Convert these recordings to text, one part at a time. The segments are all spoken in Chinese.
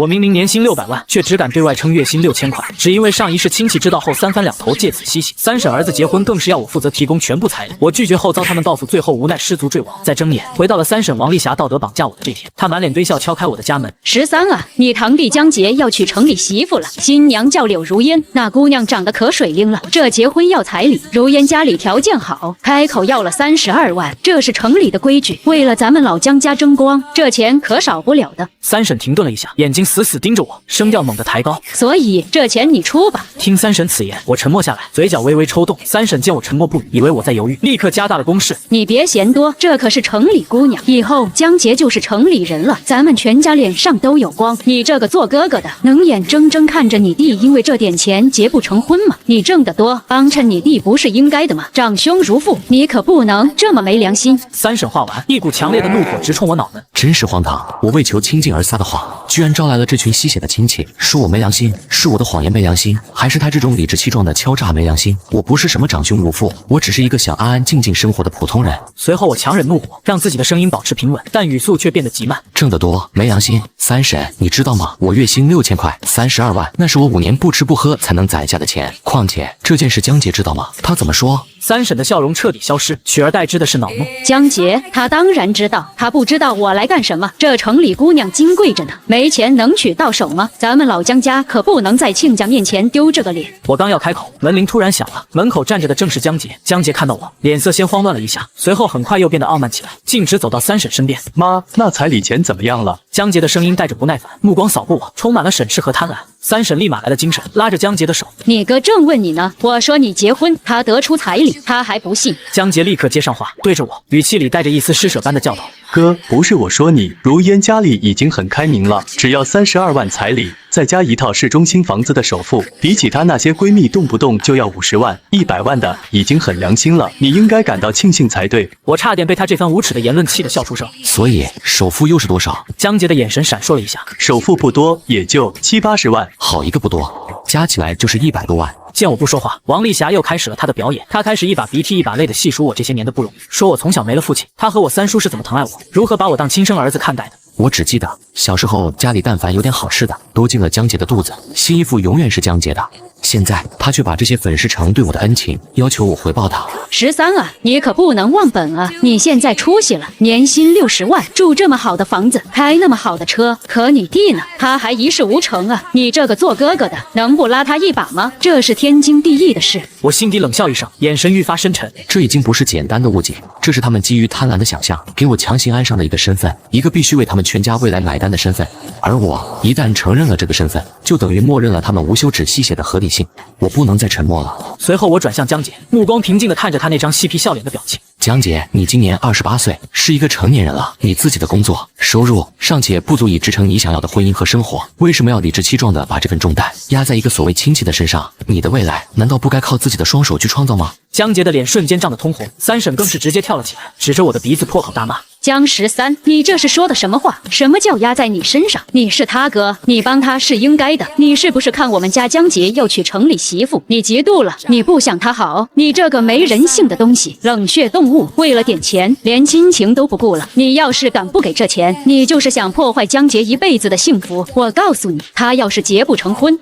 我明明年薪600万，却只敢对外称月薪6000块，只因为上一世亲戚知道后三番两头借此嬉戏。三婶儿子结婚更是要我负责提供全部彩礼，我拒绝后遭他们报复，最后无奈失足坠亡。在睁眼回到了三婶王丽霞道德绑架我的这天，她满脸堆笑敲开我的家门。13啊，你堂弟江杰要娶城里媳妇了，新娘叫柳如烟，那姑娘长得可水灵了，这结婚要彩礼，如烟家里条件好，开口要了32万，这是城里的规矩，为了咱们老江家争光，这钱可少不了的。三婶停顿了一下，眼睛死死盯着我，声调猛地抬高，所以这钱你出吧。听三婶此言，我沉默下来，嘴角微微抽动。三婶见我沉默不语，以为我在犹豫，立刻加大了攻势。你别嫌多，这可是城里姑娘，以后江杰就是城里人了，咱们全家脸上都有光。你这个做哥哥的，能眼睁睁看着你弟因为这点钱结不成婚吗？你挣得多，帮衬你弟不是应该的吗？长兄如父，你可不能这么没良心。三婶话完，一股强烈的怒火直冲我脑门，真是荒唐！我为求清静而撒的谎，居然招来了这群吸血的亲戚，说我没良心，是我的谎言没良心，还是他这种理直气壮的敲诈没良心？我不是什么长兄如父，我只是一个想安安静静生活的普通人。随后我强忍怒火，让自己的声音保持平稳，但语速却变得极慢。挣得多没良心，三婶，你知道吗？我月薪6000块，32万，那是我5年不吃不喝才能攒下的钱。况且这件事江杰知道吗？他怎么说？三婶的笑容彻底消失，取而代之的是恼怒。江杰，他当然知道，他不知道我来干什么。这城里姑娘金贵着呢，没钱能娶到手吗？咱们老江家可不能在亲家面前丢这个脸。我刚要开口，门铃突然响了，门口站着的正是江杰。江杰看到我，脸色先慌乱了一下，随后很快又变得傲慢起来，径直走到三婶身边。妈，那彩礼钱怎么样了？江杰的声音带着不耐烦，目光扫过我，充满了审视和贪婪。三婶立马来了精神，拉着江杰的手。你哥正问你呢，我说你结婚，他得出彩礼，他还不信。江杰立刻接上话，对着我，语气里带着一丝施舍般的教导：哥，不是我说你，如烟家里已经很开明了，只要32万彩礼，再加一套市中心房子的首付，比起她那些闺蜜动不动就要50万、100万的，已经很良心了，你应该感到庆幸才对。我差点被他这番无耻的言论气得笑出声。所以首付又是多少？江杰的眼神闪烁了一下，首付不多，也就70、80万。好一个不多，加起来就是100多万。见我不说话，王丽霞又开始了她的表演。她开始一把鼻涕一把泪的细数我这些年的不容易，说我从小没了父亲，她和我三叔是怎么疼爱我，如何把我当亲生儿子看待的。我只记得小时候家里但凡有点好吃的，都进了江杰的肚子，新衣服永远是江杰的。现在他却把这些粉饰成对我的恩情，要求我回报他。13啊，你可不能忘本啊！你现在出息了，年薪60万，住这么好的房子，开那么好的车，可你弟呢？他还一事无成啊！你这个做哥哥的，能不拉他一把吗？这是天经地义的事。我心底冷笑一声，眼神愈发深沉。这已经不是简单的误解，这是他们基于贪婪的想象，给我强行安上的一个身份，一个必须为他们全家未来买单的身份。而我一旦承认了这个身份，就等于默认了他们无休止吸血的合理性。我不能再沉默了。随后我转向江杰，目光平静地看着他那张嬉皮笑脸的表情。江杰，你今年28岁，是一个成年人了，你自己的工作收入尚且不足以支撑你想要的婚姻和生活，为什么要理直气壮地把这份重担压在一个所谓亲戚的身上？你的未来难道不该靠自己的双手去创造吗？江杰的脸瞬间涨得通红，三婶更是直接跳了起来，指着我的鼻子破口大骂：江13，你这是说的什么话？什么叫压在你身上？你是他哥，你帮他是应该的。你是不是看我们家江杰要娶城里媳妇，你嫉妒了？你不想他好？你这个没人性的东西，冷血动物，为了点钱，连亲情都不顾了。你要是敢不给这钱，你就是想破坏江杰一辈子的幸福。我告诉你，他要是结不成婚，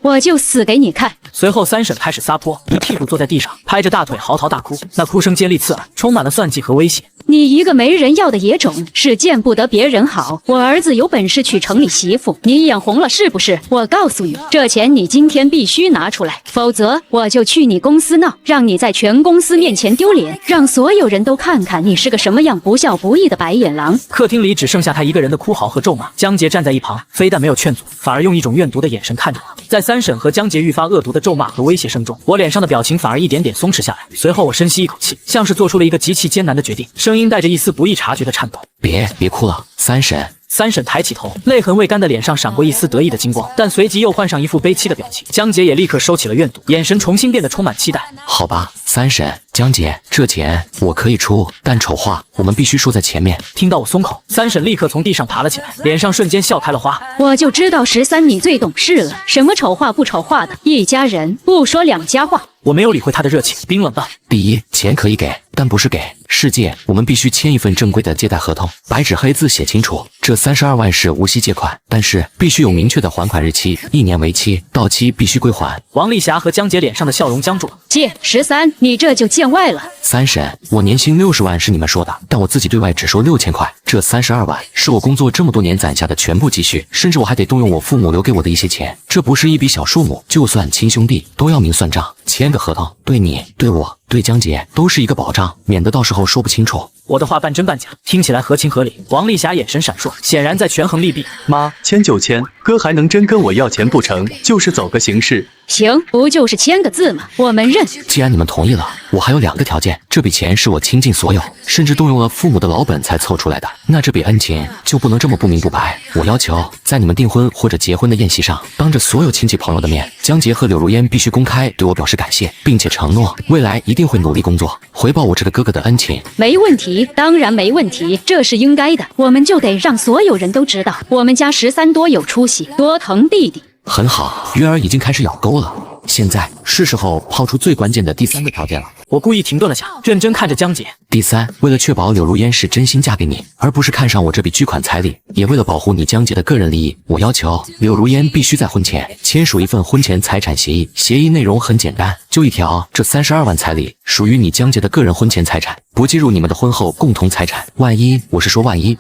我就死给你看。随后三婶开始撒泼，一屁股坐在地上，拍着大腿嚎啕大哭，那哭声尖利刺耳，充满了算计和威胁。你一个没人要的野种，是见不得别人好。我儿子有本事娶城里媳妇，你眼红了是不是？我告诉你，这钱你今天必须拿出来，否则我就去你公司闹，让你在全公司面前丢脸，让所有人都看看你是个什么样不孝不义的白眼狼。客厅里只剩下他一个人的哭嚎和咒骂。江杰站在一旁，非但没有劝阻，反而用一种怨毒的眼神看着我。在三婶和江杰愈发恶毒的咒骂和威胁声中，我脸上的表情反而一点点松弛下来。随后我深吸一口气，像是做出了一个极其艰难的决定，声音带着一丝不易察觉的颤抖。别哭了，三婶。三婶抬起头，泪痕未干的脸上闪过一丝得意的金光，但随即又换上一副悲戚的表情。江杰也立刻收起了怨毒，眼神重新变得充满期待。好吧，三婶，江杰，这钱我可以出，但丑话我们必须说在前面。听到我松口，三婶立刻从地上爬了起来，脸上瞬间笑开了花。我就知道13你最懂事了，什么丑话不丑话的，一家人不说两家话。我没有理会他的热情，冰冷的第一，钱可以给，但不是给世界，我们必须签一份正规的借贷合同，白纸黑字写清楚，这32万是无息借款，但是必须有明确的还款日期，1年为期，到期必须归还。王丽霞和江杰脸上的笑容僵住了。借13，你这就见外了。三审，我年薪60万是你们说的，但我自己对外只收6000块，这32万是我工作这么多年攒下的全部积蓄，甚至我还得动用我父母留给我的一些钱，这不是一笔小数目，就算亲兄弟都要明算账，签个合同，对你、对我、对江杰都是一个保障，免得到时候说不清楚。我的话半真半假，听起来合情合理。王丽霞眼神闪烁，显然在权衡利弊。妈，签就签，哥还能真跟我要钱不成？就是走个形式。行，不就是签个字吗？我们认。既然你们同意了，我还有2个条件，这笔钱是我倾尽所有，甚至动用了父母的老本才凑出来的，那这笔恩情就不能这么不明不白。我要求在你们订婚或者结婚的宴席上，当着所有亲戚朋友的面，江杰和柳如烟必须公开对我表示感谢，并且承诺未来一定会努力工作，回报我这个哥哥的恩情。没问题，当然没问题，这是应该的，我们就得让所有人都知道我们家13多有出息，多疼弟弟。很好，鱼儿已经开始咬钩了，现在是时候抛出最关键的第3个条件了。我故意停顿了下，认真看着江杰。第3，为了确保柳如烟是真心嫁给你，而不是看上我这笔巨款彩礼，也为了保护你江杰的个人利益，我要求柳如烟必须在婚前签署一份婚前财产协议。协议内容很简单，就一条，这32万彩礼属于你江杰的个人婚前财产，不计入你们的婚后共同财产。万一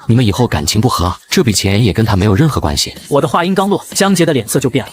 你们以后感情不和，这笔钱也跟他没有任何关系。我的话音刚落，江杰的脸色就变了。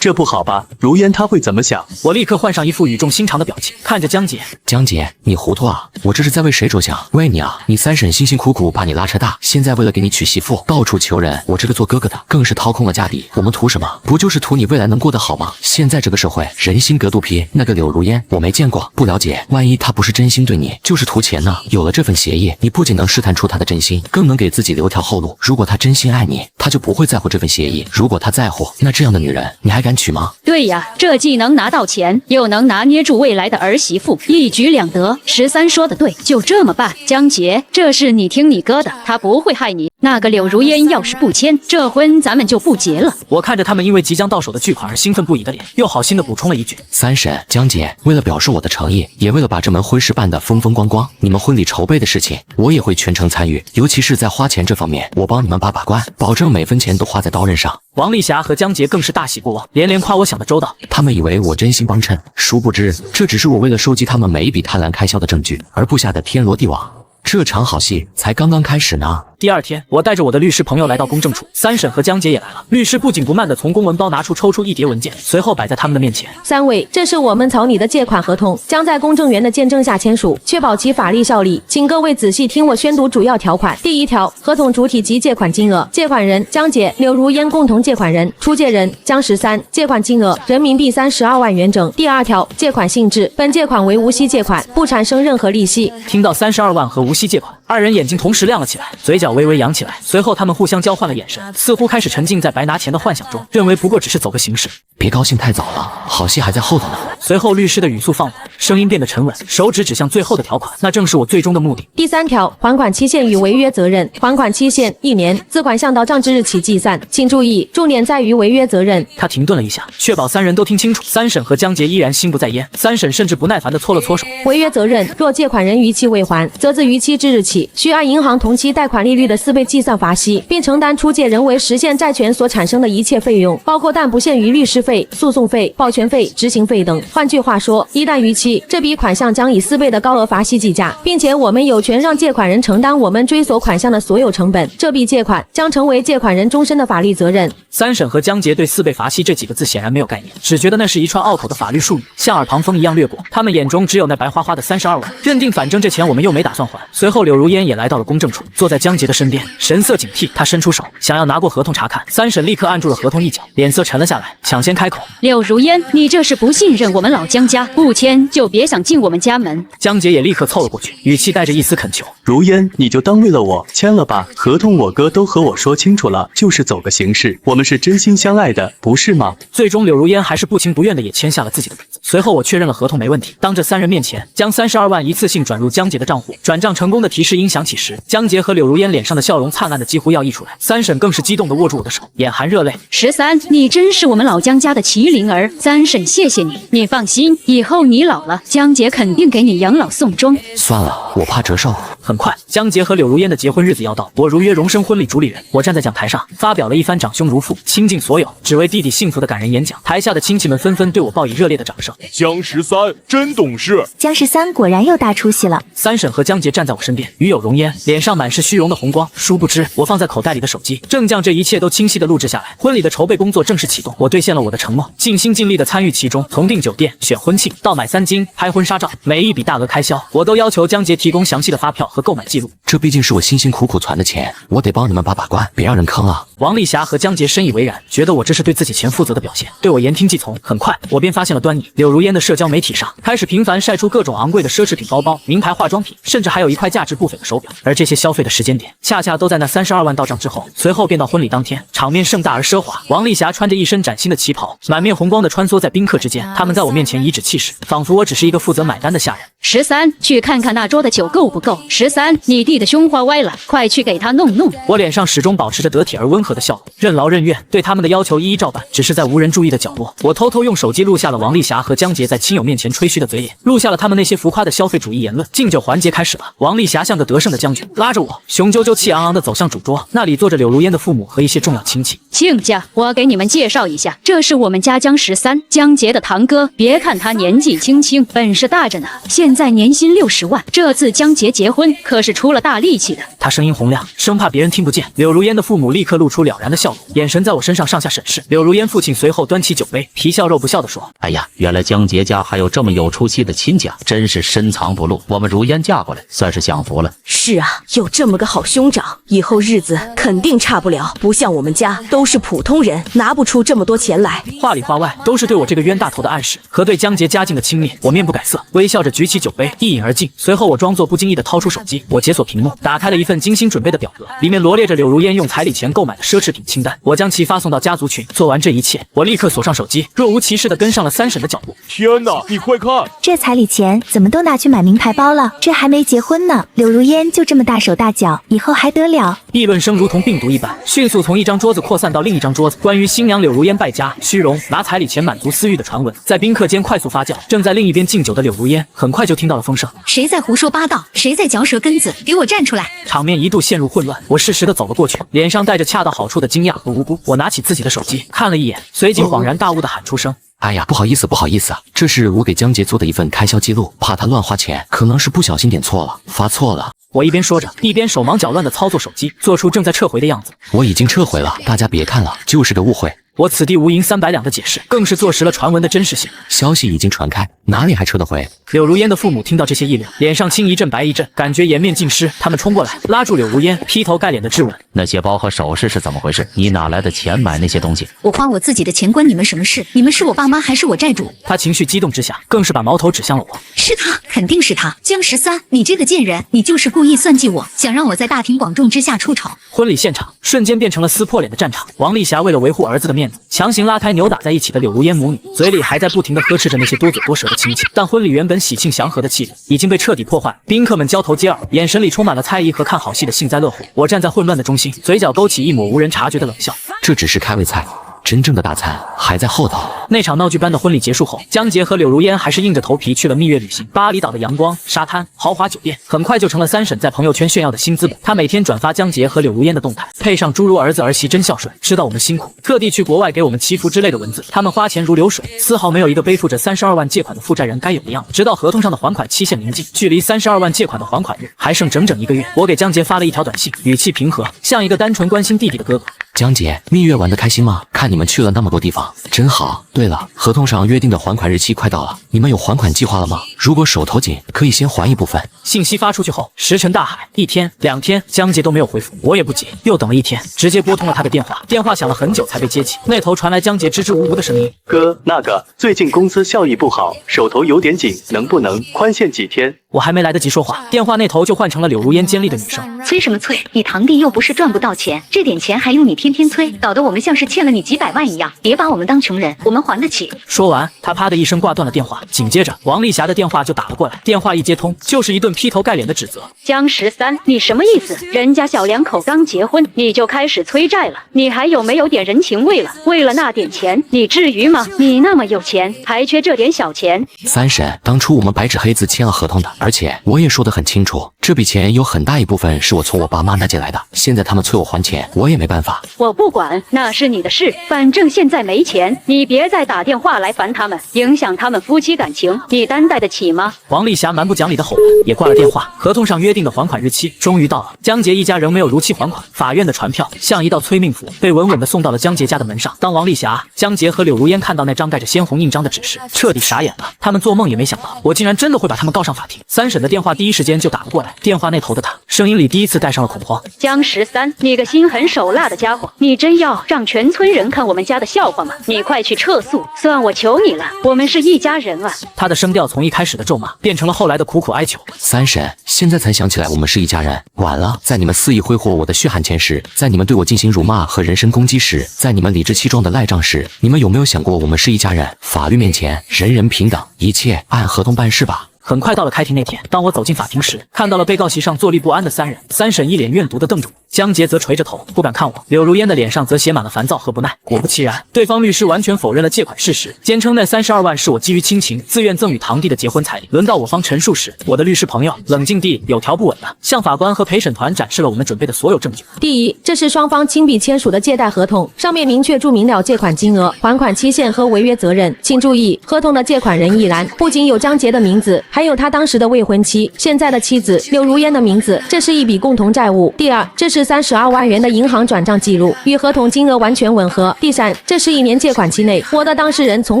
这不好吧？如烟他会怎么想？我立刻换上一副语重心长的表情，看着江杰。江杰，你糊涂啊！我这是在为谁着想？为你啊！你3婶辛辛苦苦把你拉扯大，现在为了给你娶媳妇，到处求人，我这个做哥哥的更是掏空了家底。我们图什么？不就是图你未来能过得好吗？现在这个社会人心隔肚皮，那个柳如烟我没见过，不了解，万一他不是真心对你，就是图钱呢？有了这份协议，你不仅能试探出他的真心，更能给自己留条后路。如果他真心爱你，他就不会在乎这份协议；如果他在乎，那这样的女人你还敢娶吗？对呀，这既能拿到钱，又能拿捏住未来的儿媳妇，一举两得。13说的对，就这么办。江杰，这事你听你哥的，他不会害你。那个柳如烟要是不签，这婚咱们就不结了。我看着他们因为即将到手的巨款而兴奋不已的脸，又好心的补充了一句：3婶，江杰，为了表示我的诚意，也为了把这门婚事办得风风光光，你们婚礼筹备的事情，我也会全程参与，尤其是在花钱这方面，我帮你们把关，保证每分钱都花在刀刃上。王丽霞和江杰更是大喜过望，连连夸我想得周到。他们以为我真心帮衬，殊不知这只是我为了收集他们每一笔贪婪开销的证据而布下的天罗地网。这场好戏才刚刚开始呢。第2天，我带着我的律师朋友来到公证处，3婶和江杰也来了。律师不紧不慢地从公文包抽出一叠文件，随后摆在他们的面前。3位，这是我们草拟的借款合同，将在公证员的见证下签署，确保其法律效力。请各位仔细听我宣读主要条款。第1条，合同主体及借款金额，借款人江杰、柳如烟共同借款人，出借人江13，借款金额人民币32万元整。第2条，借款性质，本借款为无息借款，不产生任何利息。听到32万和无息借款，二人眼睛同时亮了起来，嘴角微微扬起来，随后他们互相交换了眼神，似乎开始沉浸在白拿钱的幻想中，认为不过只是走个形式。别高兴太早了，好戏还在后头呢。随后律师的语速放缓，声音变得沉稳，手指指向最后的条款，那正是我最终的目的。第3条，还款期限与违约责任，还款期限1年，自款项到账之日起计算。请注意，重点在于违约责任。他停顿了一下，确保3人都听清楚。3婶和江杰依然心不在焉，3婶甚至不耐烦地搓了搓手。违约责任，若借款人逾期未还，则自逾期之日起，需按银行同期贷款利率的4倍计算罚息，并承担出借人为实现债权所产生的一切费用，包括但不限于律师费、诉讼费、保全费、执行费等。换句话说，一旦逾期，这笔款项将以4倍的高额罚息计价，并且我们有权让借款人承担我们追索款项的所有成本。这笔借款将成为借款人终身的法律责任。3婶和江杰对4倍罚息这几个字显然没有概念，只觉得那是一串拗口的法律术语，像耳旁风一样掠过。他们眼中只有那白花花的32万，认定反正这钱我们又没打算还。随后柳如烟也来到了公证处，坐在江杰的身边，神色警惕。他伸出手想要拿过合同查看，3婶立刻按住了合同一角，脸色沉了下来，抢先开口：柳如烟，你这是不信任我们老江家，不签就别想进我们家门。江杰也立刻凑了过去，语气带着一丝恳求：如烟，你就当为了我签了吧，合同我哥都和我说清楚了，就是走个形式，我们是真心相爱的，不是吗？最终柳如烟还是不情不愿的也签下了自己的名字。随后我确认了合同没问题，当着3人面前将32万一次性转入江杰的账户。转账成功的提示音响起时，江杰和柳如烟脸上的笑容灿烂的几乎要溢出来，3婶更是激动的握住我的手，眼含热泪。13，你真是我们老江家的麒麟儿，3婶谢谢你，你放心，以后你老了，江杰肯定给你养老送终。算了，我怕折寿。很快，江杰和柳如烟的结婚日子要到，我如约荣升婚礼主理人。我站在讲台上，发表了一番长兄如父、倾尽所有，只为弟弟幸福的感人演讲。台下的亲戚们纷纷对我报以热烈的掌声。江13真懂事，江13果然有大出息了。三婶和江杰站在我身边，与有容焉，脸上满是虚荣的红光。殊不知，我放在口袋里的手机正将这一切都清晰地录制下来。婚礼的筹备工作正式启动，我兑现了我的承诺，尽心尽力地参与其中，从订酒店、选婚庆到买3金、拍婚纱照，每一笔大额开销，我都要求江杰提供详细的发票和购买记录。这毕竟是我辛辛苦苦攒的钱，我得帮你们把关，别让人坑了。王丽霞和江杰深以为然，觉得我这是对自己钱负责的表现，对我言听计从。很快，我便发现了端倪。柳如烟的社交媒体上开始频繁晒出各种昂贵的奢侈品包包、名牌化妆品，甚至还有一块价值不菲的手表。而这些消费的时间点，恰恰都在那32万到账之后。随后便到婚礼当天，场面盛大而奢华。王丽霞穿着一身崭新的旗袍，满面红光地穿梭在宾客之间，他们在我面前颐指气使，仿佛我只是一个负责买单的下人。13，去看看那桌的酒够不够。13，你弟的胸花歪了，快去给他弄弄。我脸上始终保持着得体而温和的笑容，任劳任怨，对他们的要求一一照办。只是在无人注意的角落，我偷偷用手机录下了王丽霞和江杰在亲友面前吹嘘的嘴脸，录下了他们那些浮夸的消费主义言论。敬酒环节开始了，王丽霞像个得胜的将军，拉着我雄赳赳气昂昂地走向主桌，那里坐着柳如烟的父母和一些重要亲戚。亲家，我给你们介绍一下，这是我们家江13，江杰的堂哥。别看他年纪轻轻，本事大着呢，现在年薪60万。这次江杰结婚可是出了大力气的。他声音洪亮，生怕别人听不见。柳如烟的父母立刻露出了然的笑容，眼神在我身上上下审视。柳如烟父亲随后端起酒杯，皮笑肉不笑地说：“哎呀，原来江杰家还有这么有出息的亲家，真是深藏不露。我们如烟嫁过来，算是享福了。”是啊，有这么个好兄长，以后日子肯定差不了。不像我们家都是普通人，拿不出这么多钱来。话里话外都是对我这个冤大头的暗示和对江杰家境的轻蔑。我面不改色，微笑着举起酒杯，一饮而尽。随后我装作不经意地掏出手机，我解锁屏幕，打开了一份精心准备的表格，里面罗列着柳如烟用彩礼钱购买的奢侈品清单。我将其发送到家族群。做完这一切，我立刻锁上手机，若无其事地跟上了三婶的脚步。天哪，你快看，这彩礼钱怎么都拿去买名牌包了？这还没结婚呢，柳如烟就这么大手大脚，以后还得了？议论声如同病毒一般，迅速从一张桌子扩散到另一张桌子。关于新娘柳如烟败家、虚荣、拿彩礼钱满足私欲的传闻，在宾客间快速发酵。正在另一边敬酒的柳如烟，很快就听到了风声：谁在胡说八道？谁在嚼舌根子？给我站出来！场面一度陷入混乱。我适时地走了过去，脸上带着恰到好处的惊讶和无辜。我拿起自己的手机看了一眼，随即恍然大悟地喊出声：“哎呀，不好意思，这是我给江杰做的一份开销记录，怕他乱花钱，可能是不小心点错了，发错了。”我一边说着，一边手忙脚乱地操作手机，做出正在撤回的样子。我已经撤回了，大家别看了，就是个误会。我此地无银300两的解释，更是坐实了传闻的真实性。消息已经传开，哪里还撤得回？柳如烟的父母听到这些议论，脸上青一阵白一阵，感觉颜面尽失。他们冲过来，拉住柳如烟，劈头盖脸的质问：“那些包和首饰是怎么回事？你哪来的钱买那些东西？”我花我自己的钱，关你们什么事？你们是我爸妈还是我债主？他情绪激动之下，更是把矛头指向了我。是他，肯定是他，江13，你这个贱人，你就是故意算计我，想让我在大庭广众之下出丑。婚礼现场瞬间变成了撕破脸的战场。王丽霞为了维护儿子的面子，强行拉开扭打在一起的柳如烟母女，嘴里还在不停地呵斥着那些多嘴多舌的亲戚。但婚礼原本喜庆祥和的气氛已经被彻底破坏，宾客们交头接耳，眼神里充满了猜疑和看好戏的幸灾乐祸。我站在混乱的中心，嘴角勾起一抹无人察觉的冷笑。这只是开胃菜，真正的大餐还在后头。那场闹剧般的婚礼结束后，江杰和柳如烟还是硬着头皮去了蜜月旅行。巴厘岛的阳光、沙滩、豪华酒店，很快就成了三婶在朋友圈炫耀的新资本。她每天转发江杰和柳如烟的动态，配上诸如儿子儿媳真孝顺，知道我们辛苦，特地去国外给我们祈福之类的文字。他们花钱如流水，丝毫没有一个背负着32万借款的负债人该有的样子。直到合同上的还款期限临近，距离32万借款的还款日还剩整整1个月，我给江杰发了一条短信，语气平和，像一个单纯关心弟弟的哥哥。江杰，蜜月玩得开心吗？看你们去了那么多地方，真好。对了，合同上约定的还款日期快到了，你们有还款计划了吗？如果手头紧，可以先还一部分。信息发出去后，石沉大海。1天、2天，江杰都没有回复，我也不急，又等了1天，直接拨通了他的电话。电话响了很久才被接起，那头传来江杰支支吾吾的声音：“哥，那个最近公司效益不好，手头有点紧，能不能宽限几天？”我还没来得及说话，电话那头就换成了柳如烟尖利的女声。催什么催？你堂弟又不是赚不到钱，这点钱还用你天天催，搞得我们像是欠了你几百万一样。别把我们当穷人，我们还得起。说完，他啪的一声挂断了电话，紧接着王丽霞的电话就打了过来。电话一接通，就是一顿劈头盖脸的指责。江13，你什么意思？人家小两口刚结婚，你就开始催债了？你还有没有点人情味了？为了那点钱，你至于吗？你那么有钱，还缺这点小钱？三婶，当初我们白纸黑字签了合同的，而且我也说得很清楚，这笔钱有很大一部分是我从我爸妈那借来的。现在他们催我还钱，我也没办法。我不管，那是你的事，反正现在没钱，你别再打电话来烦他们，影响他们夫妻感情，你担待得起吗？王丽霞蛮不讲理的吼完，也挂了电话。合同上约定的还款日期终于到了，江杰一家仍没有如期还款。法院的传票像一道催命符，被稳稳地送到了江杰家的门上。当王丽霞、江杰和柳如烟看到那张带着鲜红印章的指示，彻底傻眼了。他们做梦也没想到，我竟然真的会把他们告上法庭。三婶的电话第一时间就打了过来，电话那头的他声音里第一次带上了恐慌。江13，你个心狠手辣的家伙，你真要让全村人看我们家的笑话吗？你快去撤诉，算我求你了，我们是一家人啊。他的声调从一开始的咒骂变成了后来的苦苦哀求。三婶，现在才想起来我们是一家人，晚了。在你们肆意挥霍我的血汗钱时，在你们对我进行辱骂和人身攻击时，在你们理直气壮的赖账时，你们有没有想过我们是一家人？法律面前人人平等，一切按合同办事吧。很快到了开庭那天，当我走进法庭时，看到了被告席上坐立不安的三人。三婶一脸怨毒地瞪着我，江杰则垂着头不敢看我，柳如烟的脸上则写满了烦躁和不耐。果不其然，对方律师完全否认了借款事实，坚称那32万是我基于亲情自愿赠与堂弟的结婚彩礼。轮到我方陈述时，我的律师朋友冷静地有条不紊地向法官和陪审团展示了我们准备的所有证据。第一，这是双方亲笔签署的借贷合同，上面明确注明了借款金额、还款期限和违约责任。请注意，合同的借款人一栏不仅有江杰的名字，还有他当时的未婚妻、现在的妻子柳如烟的名字，这是一笔共同债务。第二，这是32万元的银行转账记录，与合同金额完全吻合。第三，这是1年借款期内，我的当事人从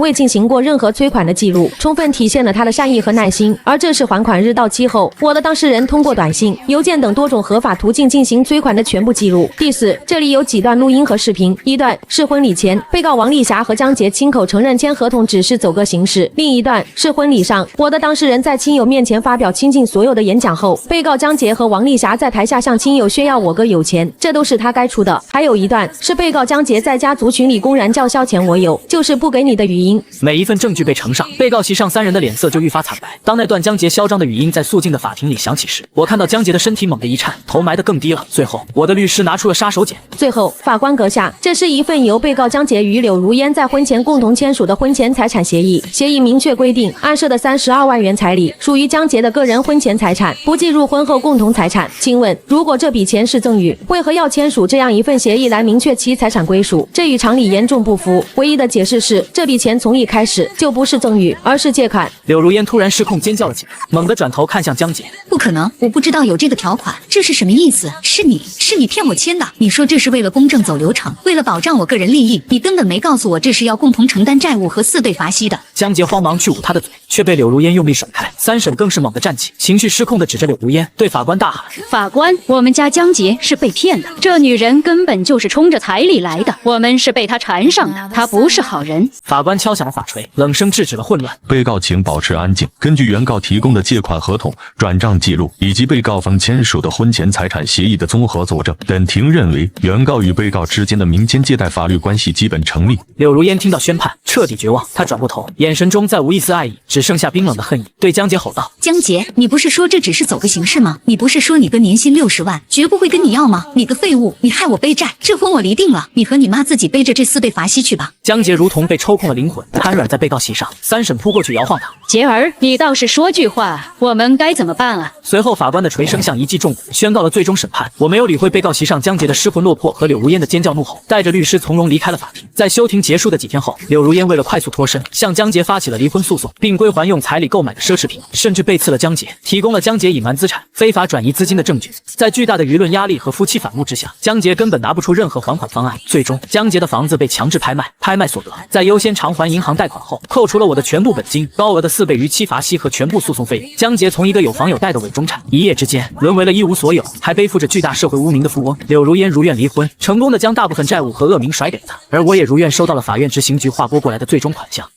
未进行过任何催款的记录，充分体现了他的善意和耐心。而这是还款日到期后，我的当事人通过短信、邮件等多种合法途径进行催款的全部记录。第四，这里有几段录音和视频，一段是婚礼前被告王丽霞和江杰亲口承认签合同只是走个形式，另一段是婚礼上我的当事人在亲友面前发表倾尽所有的演讲后，被告江杰和王丽霞在台下向亲友炫耀我哥有钱，这都是他该出的。还有一段是被告江杰在家族群里公然叫嚣前我有，就是不给你的语音。每一份证据被呈上，被告席上三人的脸色就愈发惨白。当那段江杰嚣张的语音在肃静的法庭里响起时，我看到江杰的身体猛地一颤，头埋得更低了。最后，我的律师拿出了杀手锏。最后，法官阁下，这是一份由被告江杰与柳如烟在婚前共同签署的婚前财产协议。协议明确规定，案涉的32万元彩礼属于江杰的个人婚前财产，不计入婚后共同财产。请问，如果这笔钱是赠与，为何要签署这样一份协议来明确其财产归属？这与常理严重不符。唯一的解释是，这笔钱从一开始就不是赠与，而是借款。柳如烟突然失控尖叫了起来，猛地转头看向江杰。不可能，我不知道有这个条款，这是什么意思？是你骗我签的？你说这是为了公正走流程，为了保障我个人利益，你根本没告诉我这是要共同承担债务和4倍罚息的。江杰慌忙去捂他的嘴，却被柳如烟用力甩开。三婶更是猛地站起，情绪失控地指着柳如烟，对法官大喊：法官，我们家江杰是被骗的，这女人根本就是冲着彩礼来的，我们是被她缠上的，她不是好人。法官敲响了法锤，冷声制止了混乱。被告请保持安静。根据原告提供的借款合同、转账记录以及被告方签署的婚前财产协议的综合佐证，本庭认为原告与被告之间的民间借贷法律关系基本成立。柳如烟听到宣判，彻底绝望，她转过头，眼神中再无一丝爱意，只剩下冰冷的恨意，对江杰吼道：江杰，你不是说这只是走个形式吗？你不是说你哥年薪60万，绝不会跟你要吗？你个废物，你害我背债，这婚我离定了，你和你妈自己背着这4倍罚息去吧。江杰如同被抽空了灵魂，瘫软在被告席上。三婶扑过去摇晃他：杰儿，你倒是说句话，我们该怎么办啊？随后法官的锤声像一记重鼓，宣告了最终审判。我没有理会被告席上江杰的失魂落魄和柳如烟的尖叫怒吼，带着律师从容离开了法庭。在休庭结束的几天后，柳如烟为了快速脱身，向江杰发起了离婚诉讼，并归还用彩礼购买的奢侈品，甚至背刺了江杰，提供了江杰隐瞒资产、非法转移资金的证据。在巨大的舆论压力和夫妻反目之下，江杰根本拿不出任何还款方案。最终，江杰的房子被强制拍卖，拍卖所得在优先偿还银行贷款后，扣除了我的全部本金、高额的4倍逾期罚息和全部诉讼费用。江杰从一个有房有贷的伪中产，一夜之间沦为了一无所有，还背负着巨大社会污名的富翁。柳如烟如愿离婚，成功的将大部分债务和恶名甩给了他，而我也如愿收到了法院执行局划拨过来的最终款项。